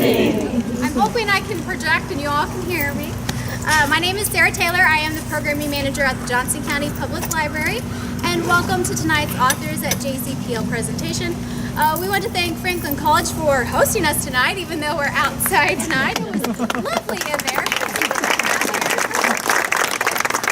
I'm hoping I can project and you all can hear me. My name is Sarah Taylor. I am the Programming Manager at the Johnson County Public Library. And welcome to tonight's Authors at JCPL presentation. We want to thank Franklin College for hosting us tonight, even though we're outside tonight. It was lovely in there.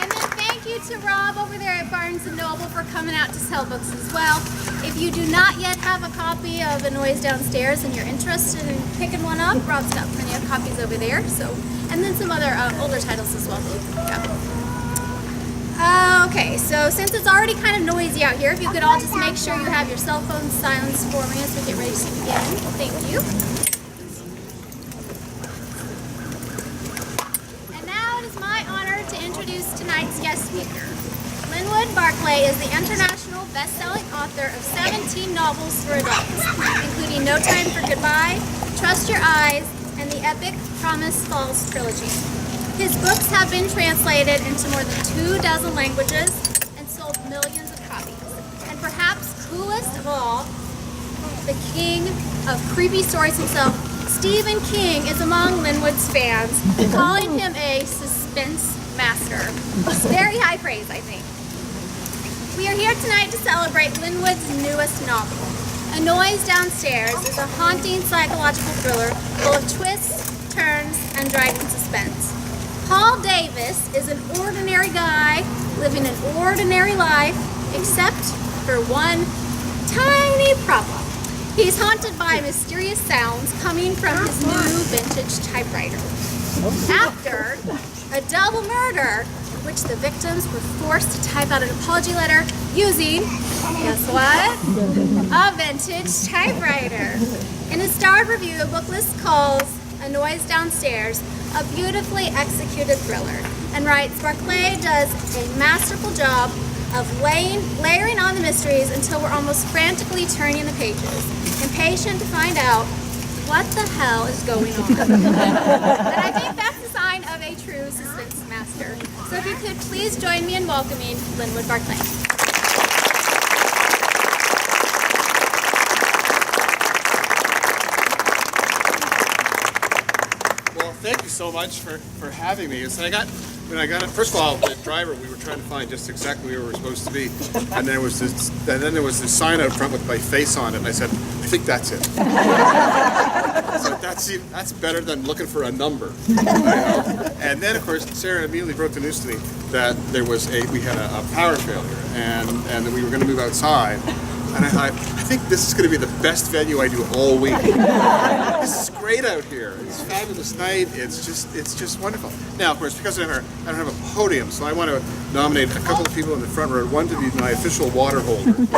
And then thank you to Rob over there at Barnes & Noble for coming out to sell books as well. If you do not yet have a copy of A Noise Downstairs and you're interested in picking one up, Rob's got plenty of copies over there. And then some other older titles as well that you can pick up. Okay, so since it's already kind of noisy out here, if you could all just make sure you have your cell phones silenced for me as we get ready to begin. Thank you. And now it is my honor to introduce tonight's guest speaker. Linwood Barclay is the international best-selling author of 17 novels for adults, including No Time for Goodbye, Trust Your Eyes, and the epic Promise Falls trilogy. His books have been translated into more than 24 languages and sold millions of copies. And perhaps coolest of all, the king of creepy stories himself, Stephen King, is among Linwood's fans, calling him a suspense master. It's very high praise, I think. We are here tonight to celebrate Linwood's newest novel. A Noise Downstairs is a haunting psychological thriller full of twists, turns, and dragging suspense. Paul Davis is an ordinary guy living an ordinary life, except for one tiny problem. He's haunted by mysterious sounds coming from his new vintage typewriter. After a double murder, in which the victims were forced to type out an apology letter using, guess what? A vintage typewriter. In his starred review, a book list calls A Noise Downstairs a beautifully executed thriller, and writes, Barclay does a masterful job of layering on the mysteries until we're almost frantically turning the pages, impatient to find out what the hell is going on. And I think that's the sign of a true suspense master. So if you could please join me in welcoming Linwood Barclay. Thank you so much for having me. So when I got it, first of all, the driver, we were trying to find just exactly where we were supposed to be, and there was this sign out front with my face on it, and I said, I think that's it. So that's better than looking for a number. And then, of course, Sarah immediately broke the news to me that we had a power failure, and that we were going to move outside. And I thought, I think this is going to be the best venue I do all week. This is great out here. It's a fabulous night. It's just wonderful. Now, of course, because I don't have a podium, so I want to nominate a couple of people in the front row. One to be my official water holder. Bring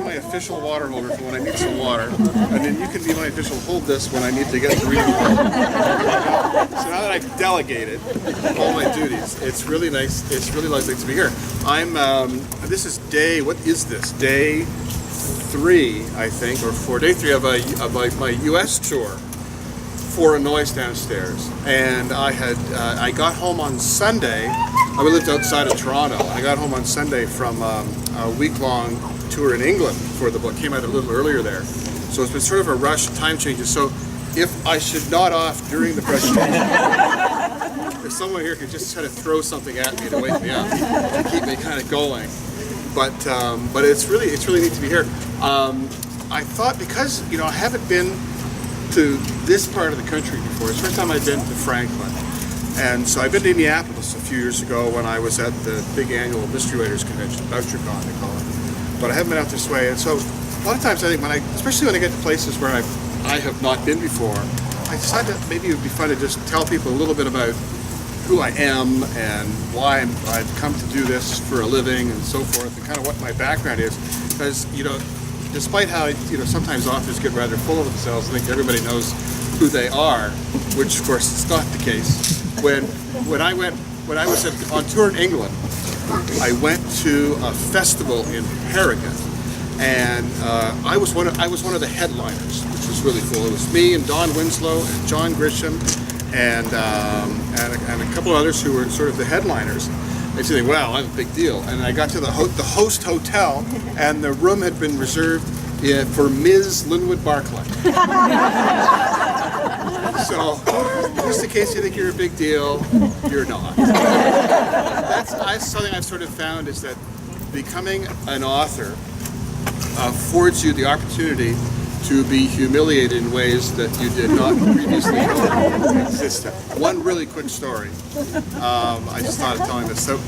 my official water holder for when I need some water, and then you can be my official hold this when I need to get the reading room. So now that I've delegated all my duties, it's really nice. It's really lovely to be here. This is what is this? Day 3, I think, or 4. Day 3 of my U.S. tour for A Noise Downstairs. And I got home on Sunday. I lived outside of Toronto. I got home on Sunday from a week-long tour in England for the book. Came out a little earlier there. So it's been sort of a rush, time changes. So if I should nod off during the presentation, if someone here could just kind of throw something at me to wake me up, to keep me kind of going. But it's really neat to be here. I thought, because I haven't been to this part of the country before. It's the first time I've been to Franklin, and so I've been to Indianapolis a few years ago when I was at the big annual Mystery Writers Convention, BoucherCon they call it. But I haven't been out this way, and so a lot of times I think especially when I get to places where I have not been before, I decided that maybe it would be fun to just tell people a little bit about who I am and why I've come to do this for a living and so forth, and kind of what my background is. Because despite how sometimes authors get rather full of themselves, I think everybody knows who they are, which of course is not the case. When I was on tour in England, I went to a festival in Harrogate, and I was one of the headliners, which was really cool. It was me and Don Winslow and John Grisham and a couple of others who were sort of the headliners. They said, well, I'm a big deal. And I got to the host hotel, and the room had been reserved for Ms. Linwood Barclay. So, just in case you think you're a big deal, you're not. That's something I've sort of found, is that becoming an author affords you the opportunity to be humiliated in ways that you did not previously know existed. One really quick story. I just thought of telling this. So,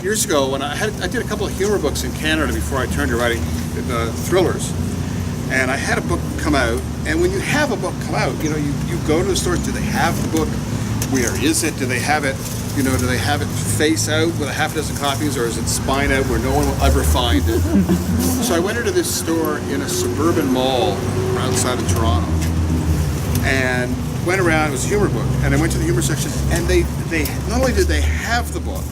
years ago, when I did a couple of humor books in Canada before I turned to writing thrillers, and I had a book come out. And when you have a book come out, you go to the stores. Do they have the book? Where is it? Do they have it? Do they have it face out with a half a dozen copies, or is it spine out where no one will ever find it? So I went into this store in a suburban mall outside of Toronto, and went around. It was a humor book, and I went to the humor section, and they not only did they have the book,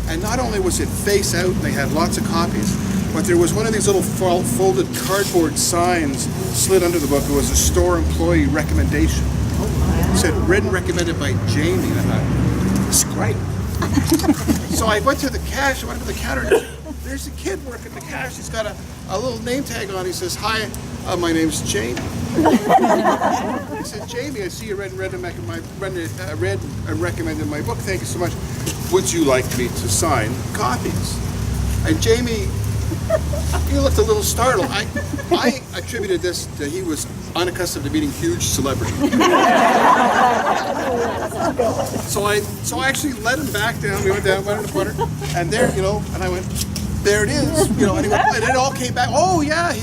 and not only was it face out, and they had lots of copies, but there was one of these little folded cardboard signs slid under the book. It was a store employee recommendation. It said, read and recommended by Jamie. And I thought, it's great. So I went to the cash, I went to the counter, and there's a kid working the cash. He's got a little name tag on. He says, hi, my name's Jamie. He said, Jamie, I see you read and recommended my book. Thank you so much. Would you like me to sign copies? And Jamie, he looked a little startled. I attributed this that he was unaccustomed to meeting huge celebrities. So I actually led him back down. We went down, went in the corner, and there, and I went, there it is, and he went, and it all came back. Oh yeah, he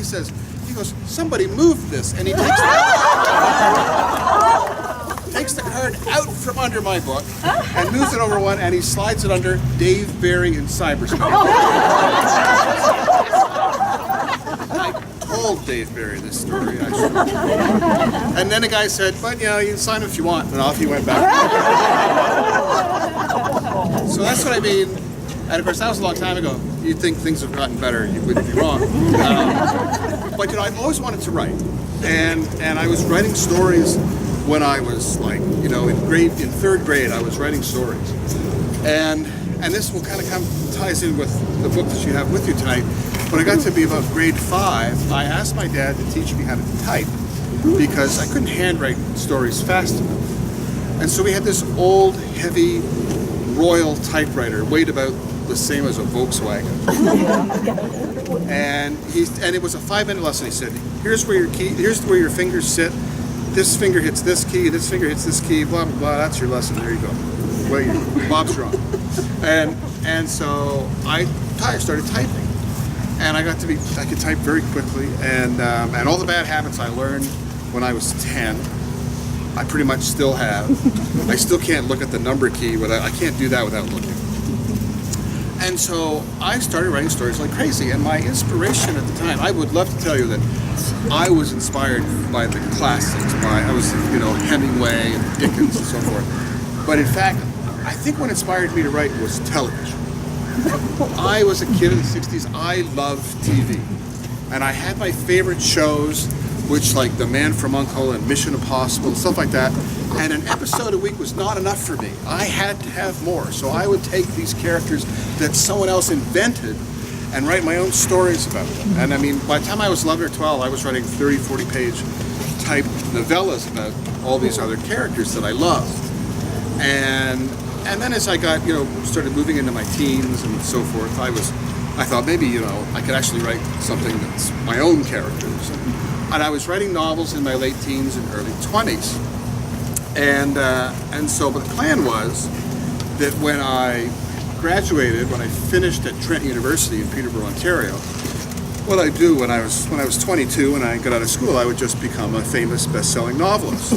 goes, somebody moved this, and he takes the card out from under my book and moves it over one, and he slides it under Dave Barry in cyberspace. I told Dave Barry this story, actually. And then the guy said, but you can sign it if you want, and off he went back. So that's what I mean. And of course, that was a long time ago. You'd think things have gotten better. You wouldn't be wrong. But I've always wanted to write, and I was writing stories when I was in third grade. I was writing stories, and this will kind of ties in with the book that you have with you tonight. When I got to be about grade 5, I asked my dad to teach me how to type because I couldn't handwrite stories fast enough. And so we had this old, heavy Royal typewriter, weighed about the same as a Volkswagen. And it was a 5-minute lesson. He said, here's where your fingers sit. This finger hits this key, this finger hits this key, blah, blah, blah. That's your lesson. There you go. Well, Bob's wrong. And so I started typing. And I could type very quickly. And all the bad habits I learned when I was 10, I pretty much still have. I still can't look at the number key I can't do that without looking. And so I started writing stories like crazy. And my inspiration at the time, I would love to tell you that I was inspired by the classics. Hemingway and Dickens and so forth. But in fact, I think what inspired me to write was television. I was a kid in the 60s. I loved TV. And I had my favorite shows, which like The Man from U.N.C.L.E. and Mission Impossible and stuff like that. And an episode a week was not enough for me. I had to have more. So I would take these characters that someone else invented and write my own stories about them. And I mean, by the time I was 11 or 12, I was writing 30, 40-page type novellas about all these other characters that I loved. And then as I got, started moving into my teens and so forth, I thought maybe, I could actually write something that's my own characters. And I was writing novels in my late teens and early 20s. And so, but the plan was that when I graduated, when I finished at Trent University in Peterborough, Ontario, what I do when I was 22 and I got out of school, I would just become a famous best-selling novelist.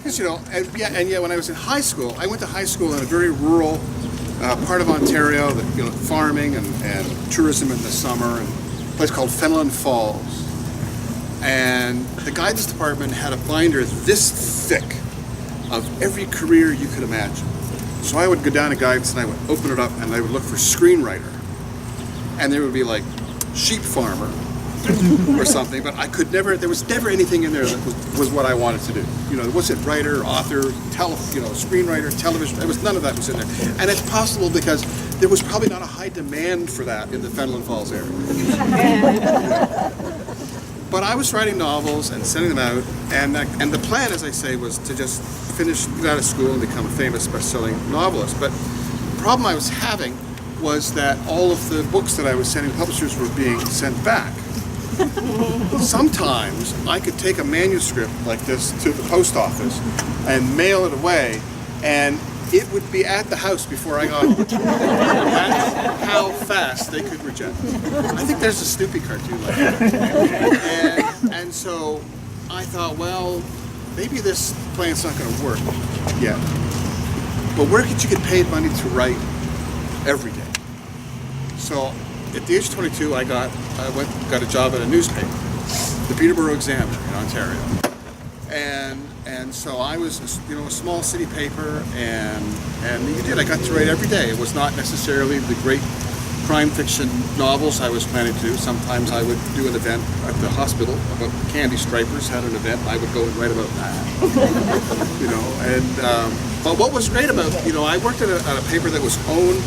Because and yet when I was in high school, I went to high school in a very rural part of Ontario, that farming and tourism in the summer, and a place called Fenelon Falls. And the guidance department had a binder this thick of every career you could imagine. So I would go down to guidance and I would open it up and I would look for screenwriter. And there would be like sheep farmer or something, but there was never anything in there that was what I wanted to do. It wasn't writer, author, screenwriter, television. There was none of that was in there. And it's possible because there was probably not a high demand for that in the Fenelon Falls area. But I was writing novels and sending them out, and the plan, as I say, was to just get out of school and become a famous best-selling novelist. But the problem I was having was that all of the books that I was sending to publishers were being sent back. Sometimes I could take a manuscript like this to the post office and mail it away, and it would be at the house before I got it. That's how fast they could reject it. I think there's a Snoopy cartoon like that. And so I thought, well, maybe this plan's not going to work yet. But where could you get paid money to write every day? So at the age of 22, I got a job at a newspaper, the Peterborough Examiner in Ontario. And so I was, a small city paper, and I got to write every day. It was not necessarily the great crime fiction novels I was planning to do. Sometimes I would do an event at the hospital about the Candy Stripers had an event, and I would go and write about that. But what was great about, I worked at a paper that was owned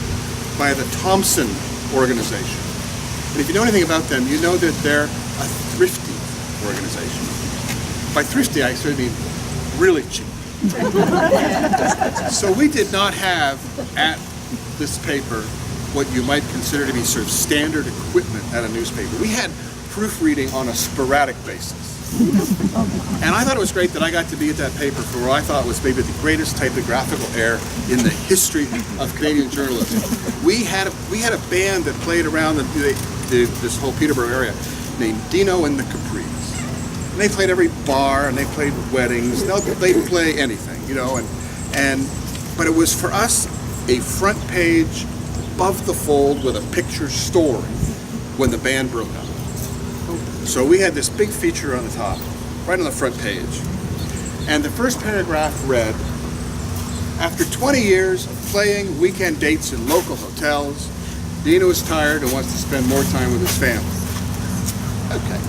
by the Thompson organization. And if you know anything about them, you know that they're a thrifty organization. By thrifty, I sort of mean really cheap. So we did not have at this paper what you might consider to be sort of standard equipment at a newspaper. We had proofreading on a sporadic basis. And I thought it was great that I got to be at that paper for what I thought was maybe the greatest typographical error in the history of Canadian journalism. We had a band that played around this whole Peterborough area named Dino and the Capris. And they played every bar, and they played weddings. They'd play anything, but it was for us a front page above the fold with a picture story when the band broke up. So we had this big feature on the top, right on the front page. And the first paragraph read, after 20 years of playing weekend dates in local hotels, Dino is tired and wants to spend more time with his family. Okay,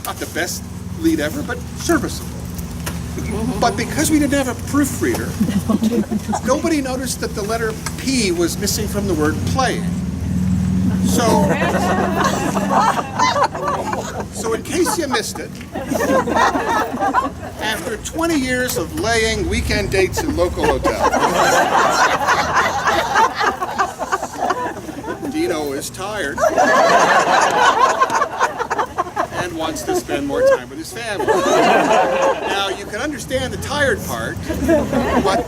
not the best lead ever, but serviceable. But because we didn't have a proofreader, nobody noticed that the letter P was missing from the word playing. So in case you missed it, after 20 years of laying weekend dates in local hotels, Dino is tired and wants to spend more time with his family. Now, you can understand the tired part, but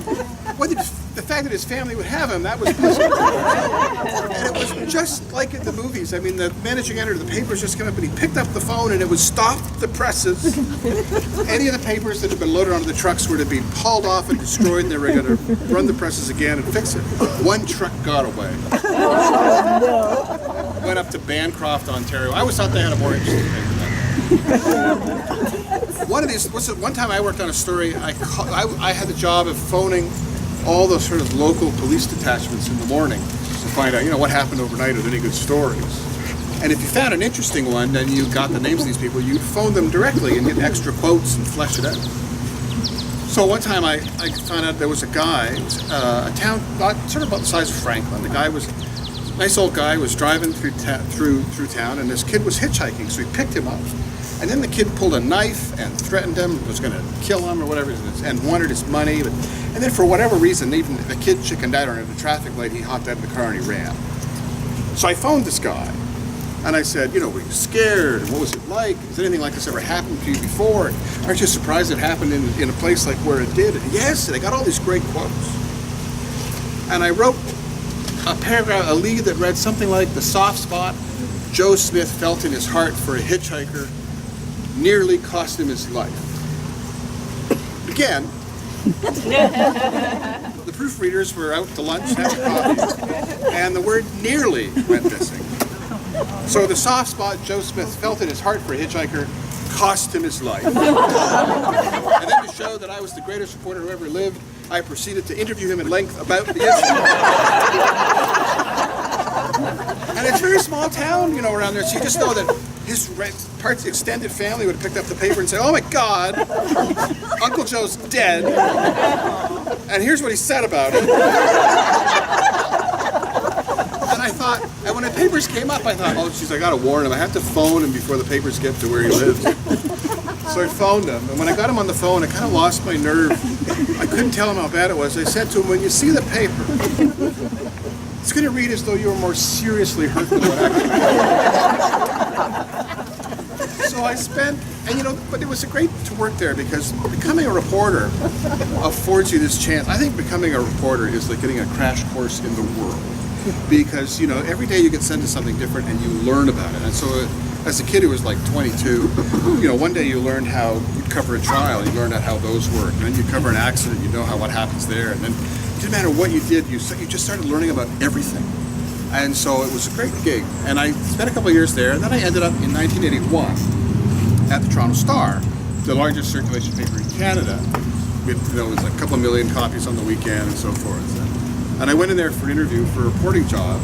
the fact that his family would have him, that was pleasant. And it was just like in the movies. I mean, the managing editor of the papers just came up and he picked up the phone and it would stop the presses. Any of the papers that had been loaded onto the trucks were to be hauled off and destroyed, and they were going to run the presses again and fix it. One truck got away. Went up to Bancroft, Ontario. I always thought they had a more interesting paper than that. One time I worked on a story, I had the job of phoning all those sort of local police detachments in the morning to find out, what happened overnight, are there any good stories? And if you found an interesting one, then you got the names of these people, you'd phone them directly and get extra quotes and flesh it out. So one time I found out there was a guy, a town, sort of about the size of Franklin. The guy was a nice old guy, was driving through town, and this kid was hitchhiking, so he picked him up. And then the kid pulled a knife and threatened him, was going to kill him or whatever, and wanted his money. And then for whatever reason, even the kid chickened out on a traffic light, he hopped out of the car and he ran. So I phoned this guy, and I said, were you scared? And what was it like? Has anything like this ever happened to you before? Aren't you surprised it happened in a place like where it did? And yes, and I got all these great quotes. And I wrote a paragraph, a lead that read something like, the soft spot Joe Smith felt in his heart for a hitchhiker nearly cost him his life. Again, the proofreaders were out to lunch having coffee, and the word nearly went missing. So the soft spot Joe Smith felt in his heart for a hitchhiker cost him his life. And then to show that I was the greatest reporter who ever lived, I proceeded to interview him at length about the issue. And it's a very small town, around there, so you just know that his extended family would have picked up the paper and say, oh my God, Uncle Joe's dead, and here's what he said about it. thought, and when the papers came up, I thought, oh, geez, I gotta warn him. I have to phone him before the papers get to where he lives. So I phoned him, and when I got him on the phone, I kind of lost my nerve. I couldn't tell him how bad it was. I said to him, when you see the paper, it's going to read as though you were more seriously hurt than what actually happened. So I spent, and you know, but it was great to work there because becoming a reporter affords you this chance. I think becoming a reporter is like getting a crash course in the world because, you know, every day you get sent to something different and you learn about it. And so as a kid who was like 22, you know, one day you learned how you cover a trial, you learned how those work, and then you cover an accident, you know how what happens there, and then it didn't matter what you did, you just started learning about everything. And so it was a great gig, and I spent a couple of years there, and then I ended up in 1981 at the Toronto Star, the largest circulation paper in Canada. It, you know, it was a couple of million copies on the weekend and so forth. And I went in there for an interview for a reporting job.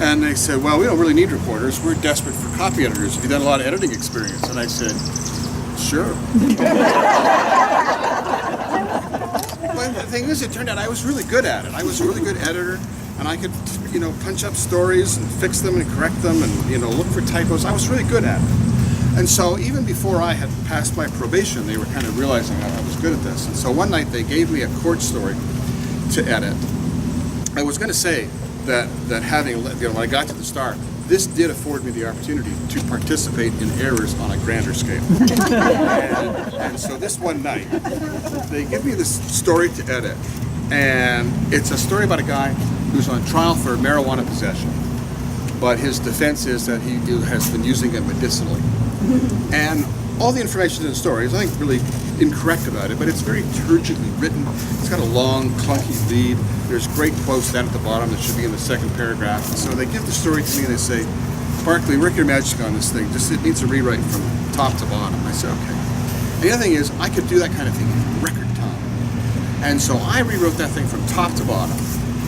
And they said, well, we don't really need reporters. We're desperate for copy editors. Have you done a lot of editing experience? And I said, sure. But the thing is, it turned out I was really good at it. I was a really good editor, and I could, you know, punch up stories and fix them and correct them and, you know, look for typos. I was really good at it. And so even before I had passed my probation, they were kind of realizing I was good at this. And so one night they gave me a court story to edit. I was going to say that having, you know, when I got to the Star, this did afford me the opportunity to participate in errors on a grander scale. and so this one night, they give me this story to edit, and it's a story about a guy who's on trial for marijuana possession, but his defense is that he has been using it medicinally. And all the information in the story is, I think, really incorrect about it, but it's very turgidly written. It's got a long, clunky lead. There's great quotes down at the bottom that should be in the second paragraph. And so they give the story to me and they say, Barclay, work your magic on this thing. Just, it needs a rewrite from top to bottom. I said, okay. And the other thing is, I could do that kind of thing in record time. And so I rewrote that thing from top to bottom.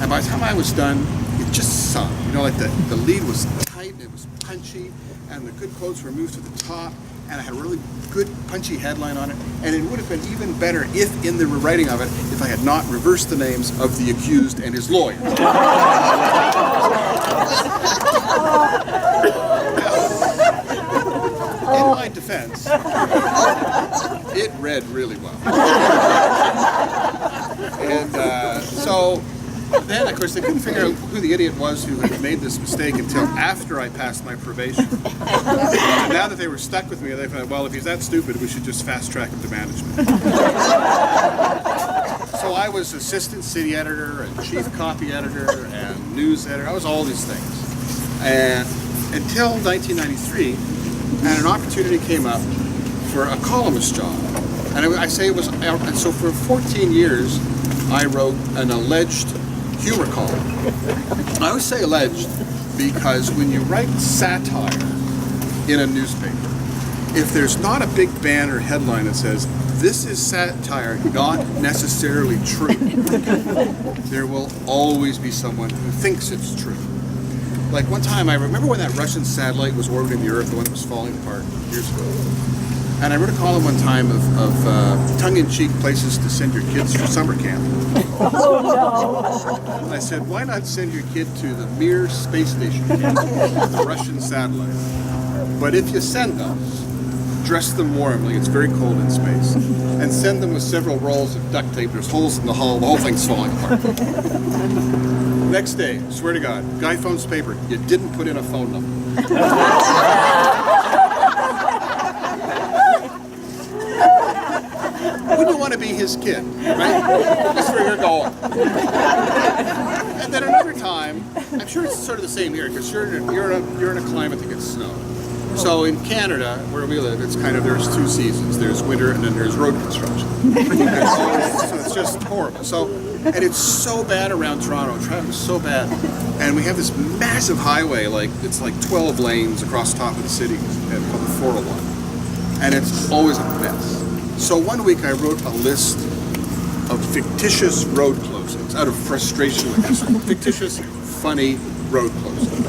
And by the time I was done, it just sung. You know, like the lead was tight, and it was punchy, and the good quotes were moved to the top. And I had a really good punchy headline on it, and it would have been even better if in the rewriting of it, if I had not reversed the names of the accused and his lawyer. In my defense, it read really well. And so then, of course, they couldn't figure out who the idiot was who had made this mistake until after I passed my probation. And now that they were stuck with me, they thought, well, if he's that stupid, we should just fast track him to management. So I was assistant city editor and chief copy editor and news editor. I was all these things. And until 1993, and an opportunity came up for a columnist job. And I say it was, and so for 14 years, I wrote an alleged humor column. I always say alleged because when you write satire in a newspaper, if there's not a big banner headline that says, this is satire, not necessarily true, there will always be someone who thinks it's true. Like one time, I remember when that Russian satellite was orbiting the Earth, the one that was falling apart years ago. And I wrote a column one time of tongue-in-cheek places to send your kids for summer camp. Oh, no. And I said, why not send your kid to the Mir space station camp, the Russian satellite? But if you send them, dress them warmly, it's very cold in space, and send them with several rolls of duct tape. There's holes in the hull, the whole thing's falling apart. Next day, swear to God, guy phones the paper, you didn't put in a phone number. Wouldn't you want to be his kid, right? That's where you're going. And then another time, I'm sure it's sort of the same here, because you're in a climate that gets snow. So in Canada, where we live, it's kind of, there's two seasons. There's winter and then there's road construction. So it's just horrible. So, and it's so bad around Toronto. Traffic is so bad. And we have this massive highway, like it's like 12 lanes across the top of the city, called the 401. And it's always a mess. So one week I wrote a list of fictitious road closings out of frustration with this fictitious, funny road closings.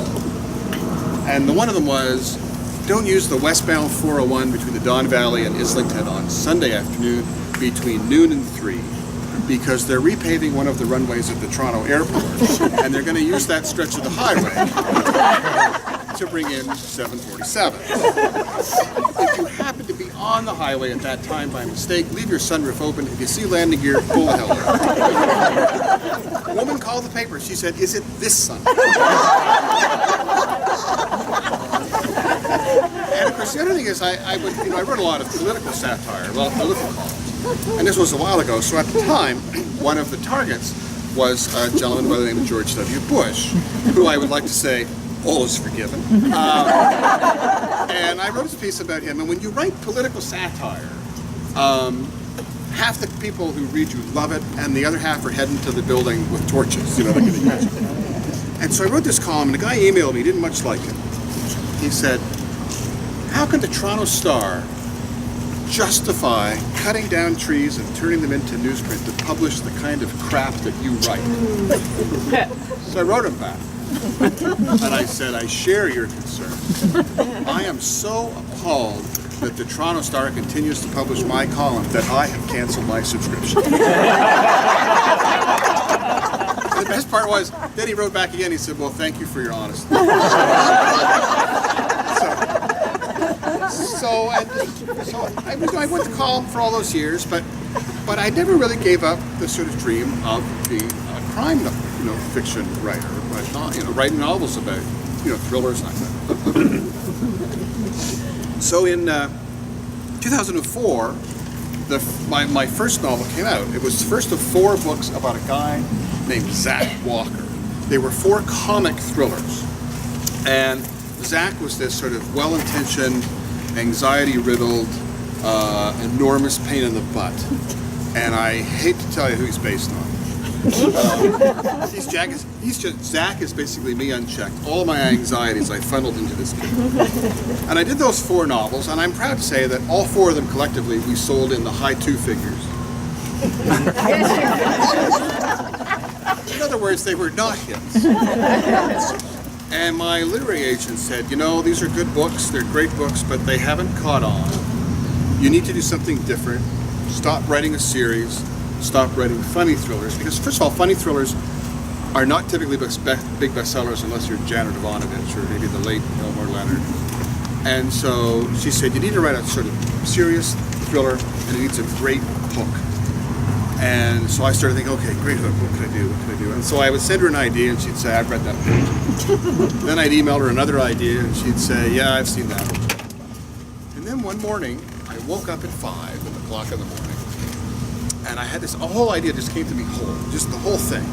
And one of them was, don't use the westbound 401 between the Don Valley and Islington on Sunday afternoon between noon and 3. because they're repaving one of the runways at the Toronto airport, and they're going to use that stretch of the highway to bring in 747s. If you happen to be on the highway at that time by mistake, leave your sunroof open. If you see landing gear, pull the hell out. A woman called the paper. She said, "Is it this Sunday?" And of course, the other thing is, I wrote a lot of political satire, well, political columns. And this was a while ago, so at the time, one of the targets was a gentleman by the name of George W. Bush, who I would like to say, all is forgiven. And I wrote a piece about him, and when you write political satire, half the people who read you love it, and the other half are heading to the building with torches, like in the imagine. And so I wrote this column, and a guy emailed me, he didn't much like it. He said, "How can the Toronto Star justify cutting down trees and turning them into newsprint to publish the kind of crap that you write?" So I wrote him back. And I said, "I share your concern. I am so appalled that the Toronto Star continues to publish my column that I have canceled my subscription." The best part was, then he wrote back again, he said, "Well, thank you for your honesty." So I went to column for all those years, but I never really gave up the sort of dream of being a crime fiction writer, but writing novels about thrillers like that. So in 2004, my first novel came out. It was the first of 4 books about a guy named Zach Walker. They were 4 comic thrillers, and Zach was this sort of well-intentioned, anxiety-riddled, enormous pain in the butt. And I hate to tell you who he's based on. Zach is basically me unchecked. All my anxieties I funneled into this kid. And I did those 4 novels, and I'm proud to say that all 4 of them collectively we sold in the high 2 figures. In other words, they were not hits. And my literary agent said, "These are good books, they're great books, but they haven't caught on. You need to do something different. Stop writing a series, stop writing funny thrillers." Because first of all, funny thrillers are not typically big bestsellers unless you're Janet Ivanovich or maybe the late Elmore Leonard. And so she said, "You need to write a sort of serious thriller, and it needs a great hook." And so I started thinking, okay, great hook, what can I do? And so I would send her an idea, and she'd say, "I've read that book." Then I'd email her another idea, and she'd say, "Yeah, I've seen that." And then one morning, I woke up at 5 o'clock in the morning, and I had a whole idea just came to me whole, just the whole thing.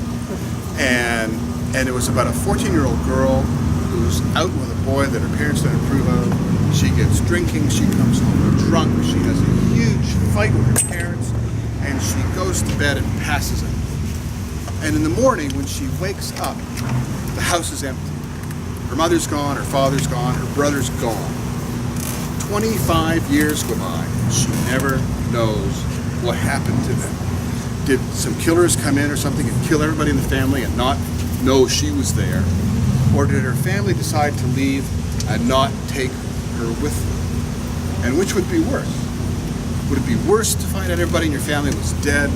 And it was about a 14-year-old girl who's out with a boy that her parents don't approve of. She gets drinking, she comes home drunk, she has a huge fight with her parents, and she goes to bed and passes out. And in the morning, when she wakes up, the house is empty. Her mother's gone, her father's gone, her brother's gone. 25 years go by, she never knows what happened to them. Did some killers come in or something and kill everybody in the family and not know she was there? Or did her family decide to leave and not take her with them? And which would be worse? Would it be worse to find out everybody in your family was dead,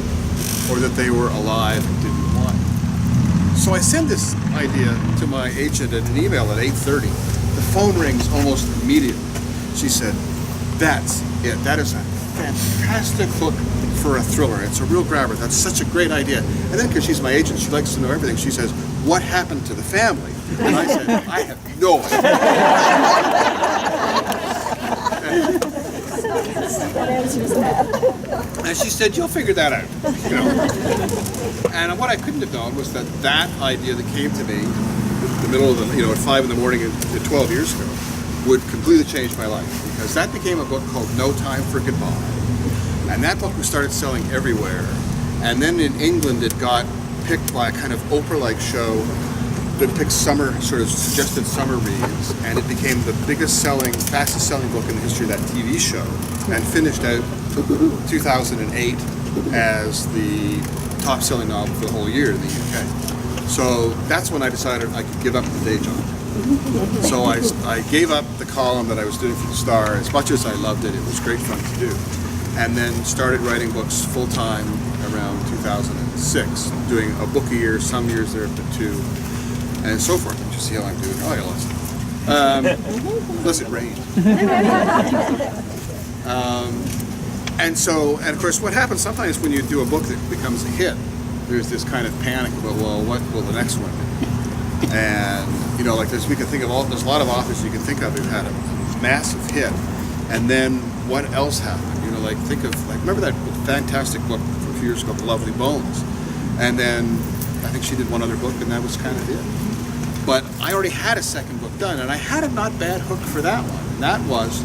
or that they were alive and didn't want it? So I send this idea to my agent in an email at 8:30. The phone rings almost immediately. She said, "That's it. That is a fantastic book for a thriller. It's a real grabber. That's such a great idea." And then, because she's my agent, she likes to know everything, she says, "What happened to the family?" And I said, "I have no idea." And she said, "You'll figure that out." And what I couldn't have known was that idea that came to me in the middle of at 5 in the morning 12 years ago would completely change my life, because that became a book called No Time for Goodbye. And that book started selling everywhere. And then in England, it got picked by a kind of Oprah-like show that picked suggested summer reads, and it became the fastest selling book in the history of that TV show, and finished out 2008 as the top selling novel for the whole year in the UK. So that's when I decided I could give up the day job. So I gave up the column that I was doing for the Star. As much as I loved it, it was great fun to do. and then started writing books full-time around 2006, doing a book a year, some years there up to 2, and so forth. You see how I'm doing? Oh, I got lost. Unless it rained. And of course, what happens sometimes when you do a book that becomes a hit, there's this kind of panic about, well, what will the next one be? And, you know, like there's a lot of authors you can think of who've had a massive hit, and then what else happened? You know, like remember that fantastic book from a few years ago, Lovely Bones? And then I think she did one other book, and that was kind of it. But I already had a second book done, and I had a not bad hook for that one. And that was,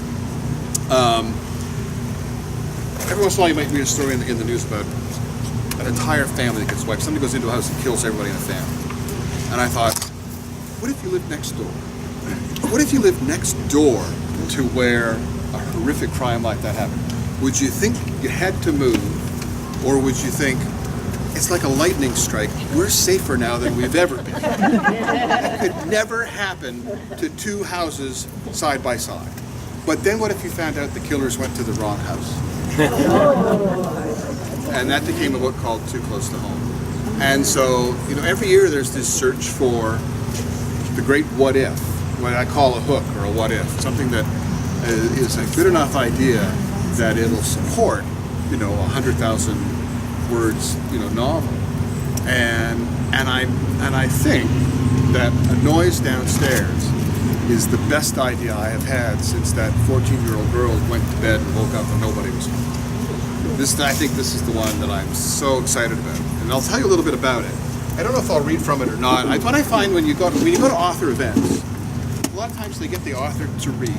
every once in a while you might read a story in the news about an entire family that gets wiped. Somebody goes into a house and kills everybody in the family. And I thought, what if you lived next door? What if you lived next door to where a horrific crime like that happened? Would you think you had to move, or would you think, it's like a lightning strike, we're safer now than we've ever been? That could never happen to 2 houses side by side. But then what if you found out the killers went to the wrong house? And that became a book called Too Close to Home. And so, you know, every year there's this search for the great what if, what I call a hook or a what if, something that is a good enough idea that it'll support, you know, 100,000 words, you know, novel. And I think that A Noise Downstairs is the best idea I have had since that 14-year-old girl went to bed and woke up and nobody was home. I think this is the one that I'm so excited about, and I'll tell you a little bit about it. I don't know if I'll read from it or not. What I find when you go to author events, a lot of times they get the author to read.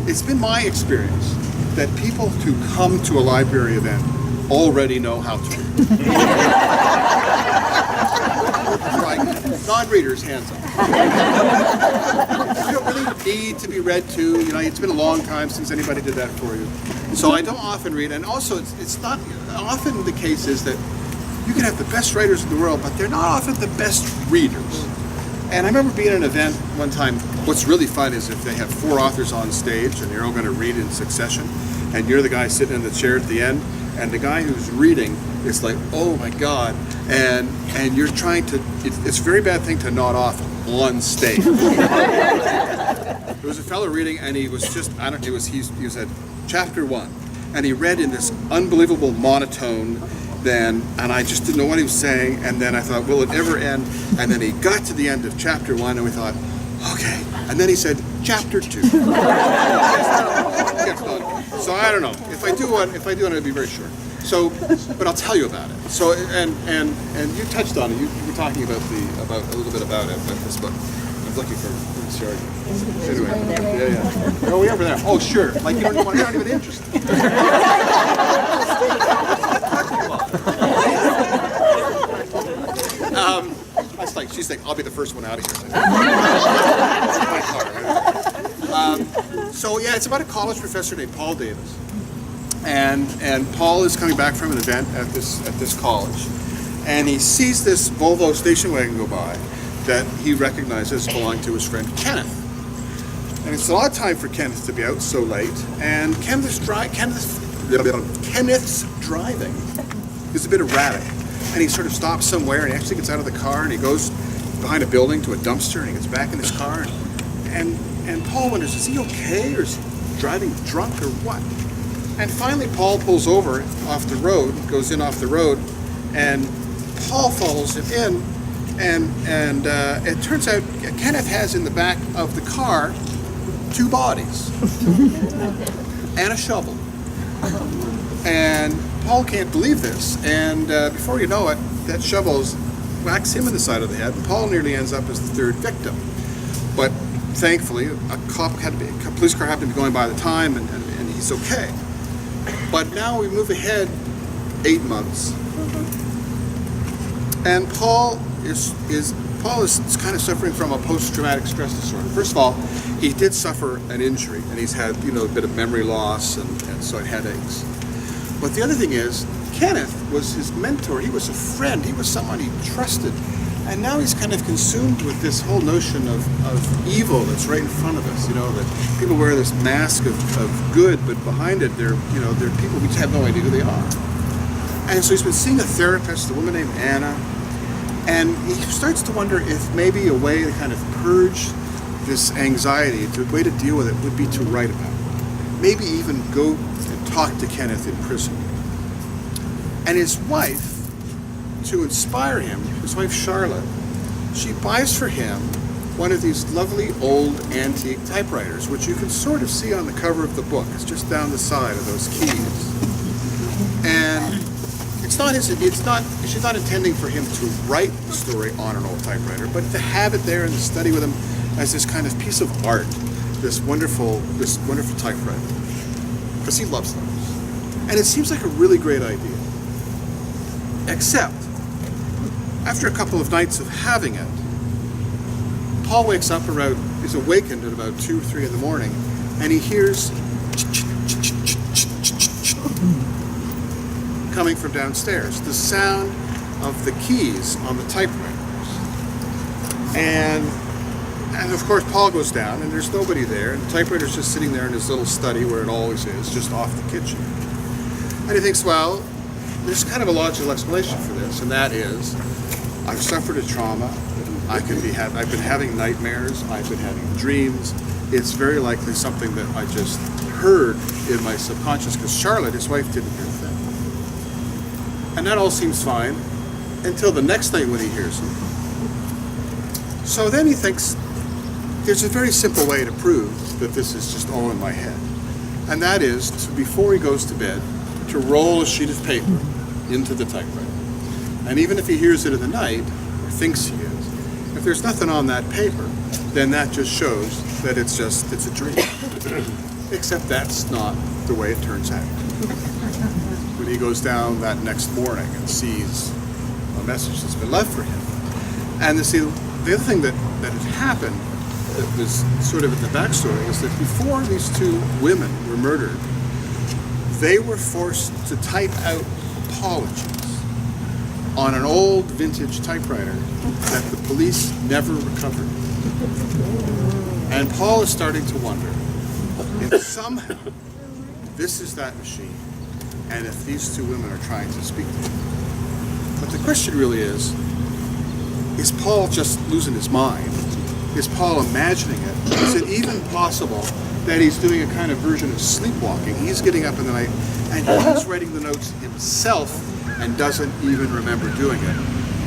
It's been my experience that people who come to a library event already know how to read. Like, non-readers, hands up. You don't really need to be read to. You know, it's been a long time since anybody did that for you. So I don't often read, and also it's not often the case is that you can have the best writers in the world, but they're not often the best readers. And I remember being at an event one time. What's really fun is if they have 4 authors on stage and they're all going to read in succession, and you're the guy sitting in the chair at the end, and the guy who's reading is like, oh my God, and you're trying to, it's a very bad thing to nod off on stage. There was a fellow reading, and he was just, he was at chapter 1, and he read in this unbelievable monotone, and I just didn't know what he was saying, and then I thought, will it ever end? And then he got to the end of chapter 1, and we thought, okay, and then he said, chapter 2. So I don't know. If I do one, it'll be very short. So, but I'll tell you about it. So, and you touched on it. You were talking about a little bit about it, about this book. I'm looking for sorry. Anyway, yeah. Oh, way over there. Oh, sure. Like you're not even interested. That's like she's like, I'll be the first one out of here. So yeah, it's about a college professor named Paul Davis, and Paul is coming back from an event at this college, and he sees this Volvo station wagon go by that he recognizes belonging to his friend Kenneth. And it's a lot of time for Kenneth to be out so late, and Kenneth's driving is a bit erratic, and he sort of stops somewhere, and he actually gets out of the car, and he goes behind a building to a dumpster, and he gets back in his car, and Paul wonders, is he okay, or is he driving drunk, or what? And finally Paul pulls over off the road, goes in off the road, and Paul follows him in, and it turns out Kenneth has in the back of the car 2 bodies and a shovel. And Paul can't believe this, and before you know it, that shovel whacks him in the side of the head, and Paul nearly ends up as the 3rd victim. But thankfully, a police car happened to be going by the time, and he's okay. But now we move ahead 8 months, and Paul is kind of suffering from a post-traumatic stress disorder. First of all, he did suffer an injury, and he's had a bit of memory loss and so headaches. But the other thing is, Kenneth was his mentor. He was a friend. He was someone he trusted, And now he's kind of consumed with this whole notion of evil that's right in front of us. You know, that people wear this mask of good, but behind it, they're people we just have no idea who they are. And so he's been seeing a therapist, a woman named Anna, and he starts to wonder if maybe a way to kind of purge this anxiety, a way to deal with it, would be to write about it. Maybe even go and talk to Kenneth in prison. And his wife, to inspire him, his wife Charlotte, she buys for him one of these lovely old antique typewriters, which you can sort of see on the cover of the book. It's just down the side of those keys. And she's not intending for him to write the story on an old typewriter, but to have it there and to study with him as this kind of piece of art, this wonderful typewriter, because he loves those. And it seems like a really great idea. Except, after a couple of nights of having it, Paul wakes up is awakened at about 2 or 3 in the morning, and he hears coming from downstairs, the sound of the keys on the typewriters. And of course Paul goes down and there's nobody there, and the typewriter's just sitting there in his little study where it always is, just off the kitchen. And he thinks, well, there's kind of a logical explanation for this, and that is, I've suffered a trauma, I've been having nightmares, I've been having dreams. It's very likely something that I just heard in my subconscious, because Charlotte, his wife, didn't hear a thing. And that all seems fine until the next night when he hears it. So then he thinks, there's a very simple way to prove that this is just all in my head. And that is, before he goes to bed, to roll a sheet of paper into the typewriter. And even if he hears it in the night, or thinks he is, if there's nothing on that paper, then that just shows that it's a dream. Except that's not the way it turns out. When he goes down that next morning and sees a message that's been left for him. And the other thing that had happened, that was sort of in the backstory, is that before these 2 women were murdered, they were forced to type out apologies on an old vintage typewriter that the police never recovered. And Paul is starting to wonder if somehow this is that machine, and if these 2 women are trying to speak to him. But the question really is Paul just losing his mind? Is Paul imagining it? Is it even possible that he's doing a kind of version of sleepwalking? He's getting up in the night and he's writing the notes himself and doesn't even remember doing it.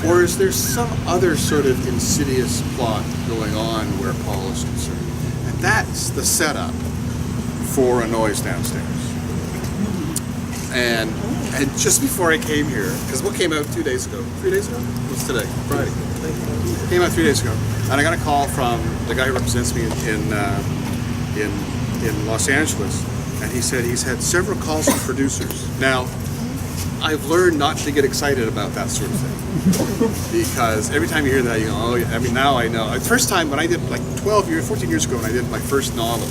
Or is there some other sort of insidious plot going on where Paul is concerned? And that's the setup for a noise downstairs. And just before I came here, because what came out 2 days ago? 3 days ago? What's today? Friday. Came out 3 days ago. And I got a call from the guy who represents me in Los Angeles, and he said he's had several calls from producers. Now, I've learned not to get excited about that sort of thing, because every time you hear that, you go, oh, yeah. I mean, now I know. The first time when I did, like 14 years ago, when I did my first novel,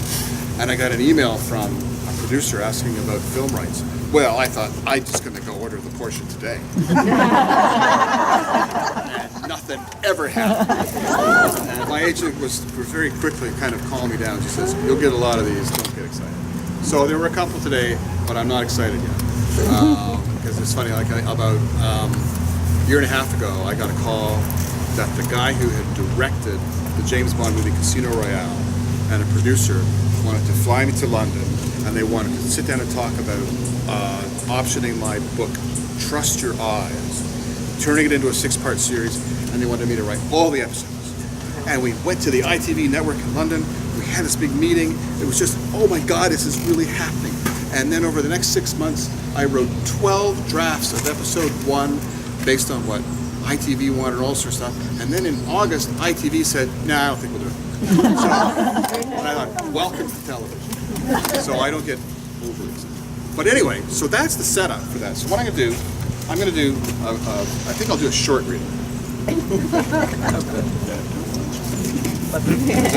and I got an email from a producer asking about film rights. Well, I thought, I'm just going to go order the Porsche today. And nothing ever happened. And my agent was very quickly kind of calm me down. She says, you'll get a lot of these, don't get excited. So there were a couple today, but I'm not excited yet. Because it's funny, like about a year and a half ago, I got a call that the guy who had directed the James Bond movie Casino Royale and a producer wanted to fly me to London, and they wanted to sit down and talk about optioning my book, Trust Your Eyes, turning it into a 6-part series, and they wanted me to write all the episodes. And we went to the ITV network in London, we had this big meeting, it was just, oh my God, this is really happening. And then over the next 6 months, I wrote 12 drafts of episode 1 based on what ITV wanted and all sorts of stuff. And then in August, ITV said, nah, I don't think we'll do it. So, and I thought, welcome to television. So I don't get overly excited. But anyway, so that's the setup for that. So what I'm going to do, I think I'll do a short reading. I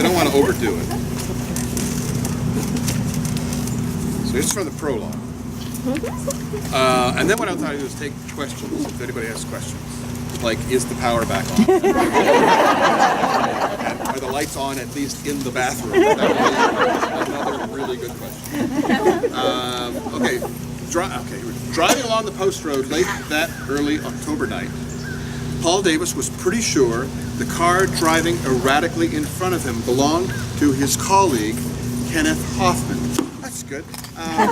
don't want to overdo it. So it's from the prologue. And then what I'll try to do is take questions, if anybody has questions. like, is the power back on? And are the lights on at least in the bathroom? That would be another really good question. Okay, driving along the post road late that early October night, Paul Davis was pretty sure the car driving erratically in front of him belonged to his colleague, Kenneth Hoffman. That's good. I